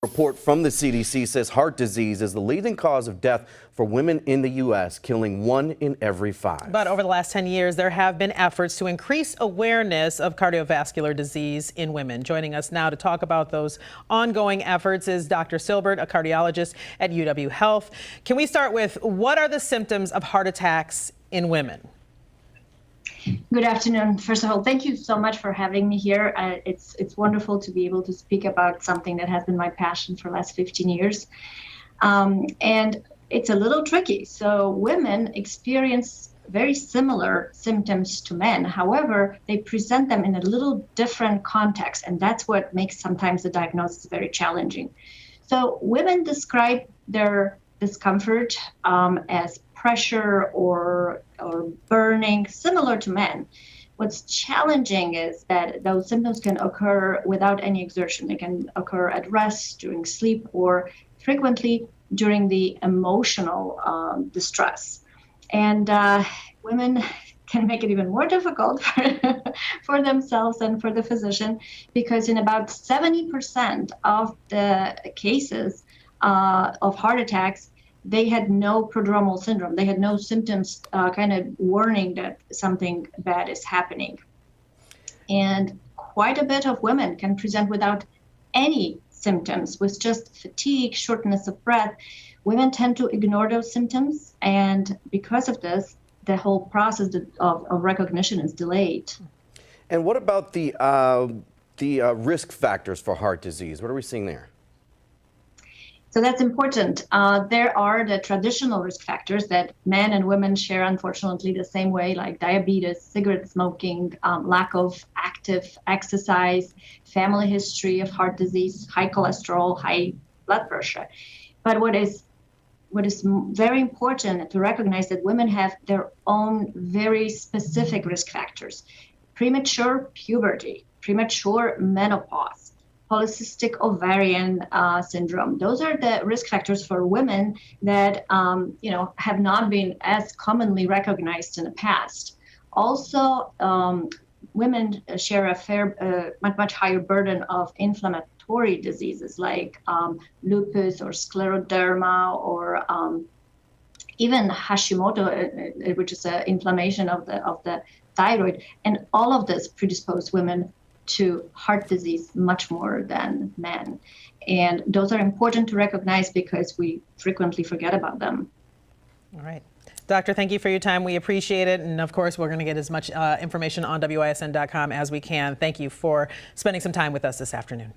Report from the CDC says heart disease is the leading cause of death for women in the U.S., killing 1 in every 5. But over the last 10 years, there have been efforts to increase awareness of cardiovascular disease in women. Joining us now to talk about those ongoing efforts is Dr. Silbert, a cardiologist at UW Health. Can we start with what are the symptoms of heart attacks in women? Good afternoon. First of all, thank you so much for having me here. It's wonderful to be able to speak about something that has been my passion for the last 15 years. And it's a little tricky. So women experience very similar symptoms to men. However, they present them in a little different context, and that's what makes sometimes the diagnosis very challenging. So women describe their discomfort as pressure or burning, similar to men. What's challenging is that those symptoms can occur without any exertion. They can occur at rest, during sleep, or frequently during the emotional distress. And women can make it even more difficult for themselves and for the physician, because in about 70% of the cases of heart attacks, they had no prodromal syndrome. They had no symptoms kind of warning that something bad is happening. And quite a bit of women can present without any symptoms, with just fatigue, shortness of breath. Women tend to ignore those symptoms, and because of this, the whole process of recognition is delayed. And what about the risk factors for heart disease? What are we seeing there? So that's important. There are the traditional risk factors that men and women share, unfortunately, the same way, like diabetes, cigarette smoking, lack of active exercise, family history of heart disease, high cholesterol, high blood pressure. But what is very important to recognize that women have their own very specific risk factors: premature puberty, premature menopause, polycystic ovarian syndrome. Those are the risk factors for women that have not been as commonly recognized in the past. Also, women share a much higher burden of inflammatory diseases like lupus or scleroderma, or even Hashimoto, which is an inflammation of the thyroid. And all of this predispose women to heart disease much more than men. And those are important to recognize because we frequently forget about them. All right. Doctor, thank you for your time. We appreciate it. And of course, we're going to get as much information on WISN.com as we can. Thank you for spending some time with us this afternoon.